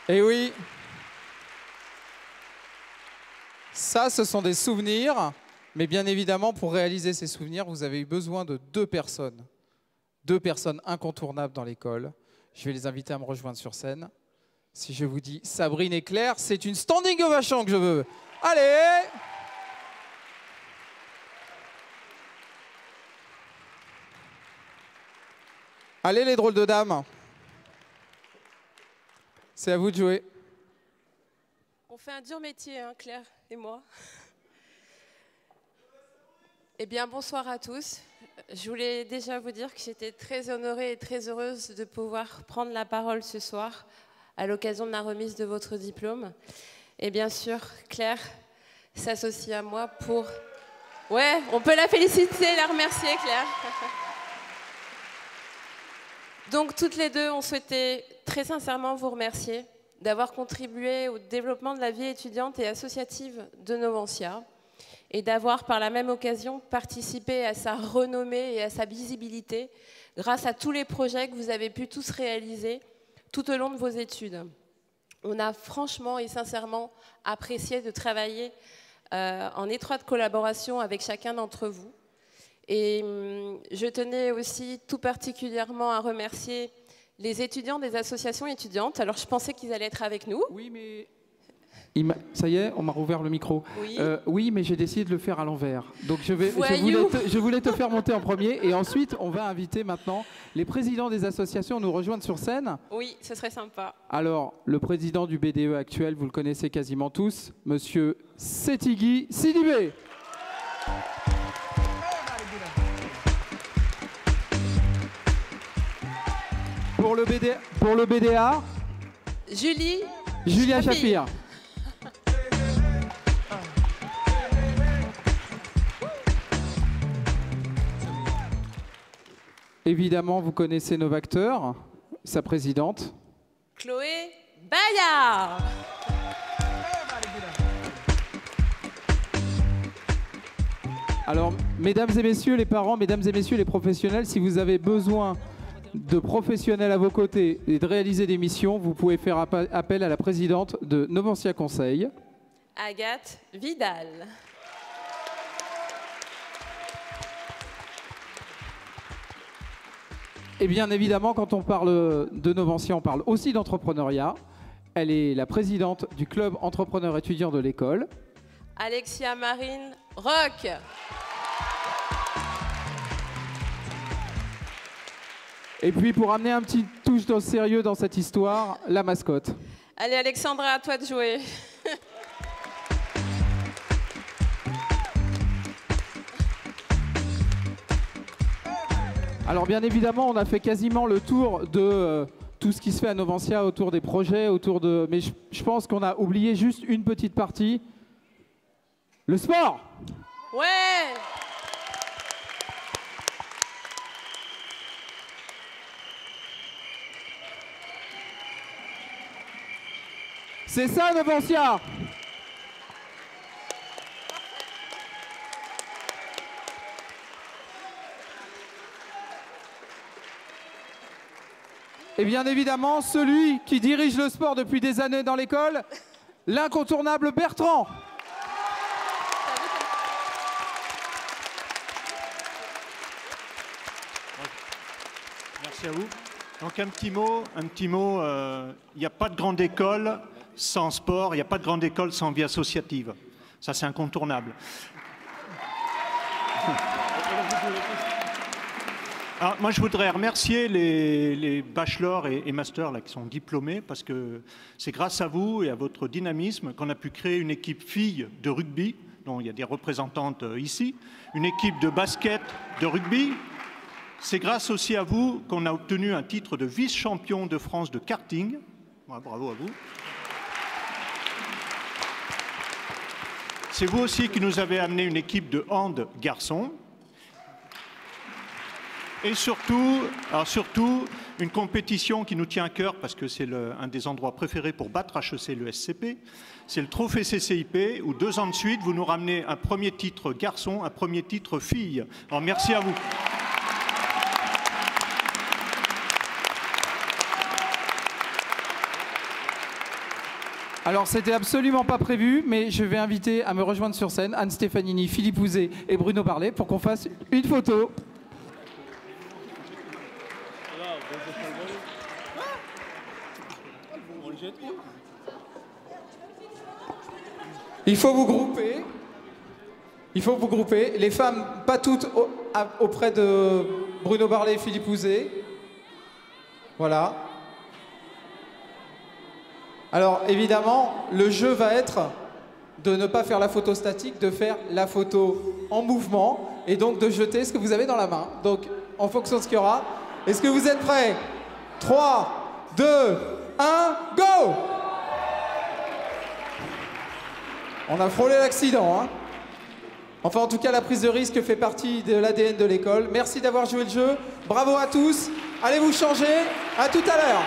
Et oui, ça, ce sont des souvenirs, mais bien évidemment, pour réaliser ces souvenirs, vous avez eu besoin de deux personnes incontournables dans l'école. Je vais les inviter à me rejoindre sur scène. Si je vous dis Sabrine et Claire, c'est une standing ovation que je veux. Allez! Allez les drôles de dames. C'est à vous de jouer. On fait un dur métier, hein, Claire et moi. Eh bien, bonsoir à tous. Je voulais déjà vous dire que j'étais très honorée et très heureuse de pouvoir prendre la parole ce soir à l'occasion de la remise de votre diplôme. Et bien sûr, Claire s'associe à moi pour... Ouais, on peut la féliciter, la remercier, Claire. Donc, toutes les deux, on souhaitait très sincèrement vous remercier d'avoir contribué au développement de la vie étudiante et associative de Noventia et d'avoir, par la même occasion, participé à sa renommée et à sa visibilité grâce à tous les projets que vous avez pu tous réaliser tout au long de vos études. On a franchement et sincèrement apprécié de travailler en étroite collaboration avec chacun d'entre vous. Et je tenais aussi tout particulièrement à remercier les étudiants des associations étudiantes. Alors, je pensais qu'ils allaient être avec nous. Oui, mais... Ça y est, on m'a rouvert le micro. Oui, oui, mais j'ai décidé de le faire à l'envers. Donc, je voulais te faire monter en premier. Et ensuite, on va inviter maintenant les présidents des associations à nous rejoindre sur scène. Oui, ce serait sympa. Alors, le président du BDE actuel, vous le connaissez quasiment tous, Monsieur Setigui Sidibé. Pour le BDA, Julia Chafir. Évidemment, vous connaissez Novacteur, sa présidente. Chloé Bayard. Alors, mesdames et messieurs les parents, mesdames et messieurs les professionnels, si vous avez besoin de professionnels à vos côtés et de réaliser des missions, vous pouvez faire appel à la présidente de Noventia Conseil. Agathe Vidal. Et bien évidemment, quand on parle de Noventia, on parle aussi d'entrepreneuriat. Elle est la présidente du club entrepreneur étudiant de l'école. Alexia Marine Roch. Et puis pour amener un petit touche de sérieux dans cette histoire, la mascotte. Allez Alexandra, à toi de jouer. Alors bien évidemment, on a fait quasiment le tour de tout ce qui se fait à Noventia, autour des projets, mais je pense qu'on a oublié juste une petite partie. Le sport. Ouais. C'est ça, Noventia. Et bien évidemment, celui qui dirige le sport depuis des années dans l'école, l'incontournable Bertrand. Merci à vous. Donc un petit mot, il n'y a pas de grande école sans sport, il n'y a pas de grande école sans vie associative. Ça, c'est incontournable. Alors, moi, je voudrais remercier les bachelors et masters là, qui sont diplômés, parce que c'est grâce à vous et à votre dynamisme qu'on a pu créer une équipe filles de rugby, dont il y a des représentantes ici, une équipe de basket de rugby. C'est grâce aussi à vous qu'on a obtenu un titre de vice-champion de France de karting. Ouais, bravo à vous. C'est vous aussi qui nous avez amené une équipe de hand garçons. Et surtout, une compétition qui nous tient à cœur parce que c'est un des endroits préférés pour battre HEC le SCP. C'est le trophée CCIP où 2 ans de suite, vous nous ramenez un premier titre garçon, un premier titre fille. Alors merci à vous. Alors, c'était absolument pas prévu, mais je vais inviter à me rejoindre sur scène Anne Stefanini, Philippe Ouzet et Bruno Barlet pour qu'on fasse une photo. Il faut vous grouper. Il faut vous grouper. Les femmes, pas toutes auprès de Bruno Barlet et Philippe Ouzet. Voilà. Alors, évidemment, le jeu va être de ne pas faire la photo statique, de faire la photo en mouvement et donc de jeter ce que vous avez dans la main. Donc, en fonction de ce qu'il y aura. Est-ce que vous êtes prêts? 3, 2, 1, go! On a frôlé l'accident, hein. Enfin, en tout cas, la prise de risque fait partie de l'ADN de l'école. Merci d'avoir joué le jeu. Bravo à tous. Allez vous changer. À tout à l'heure.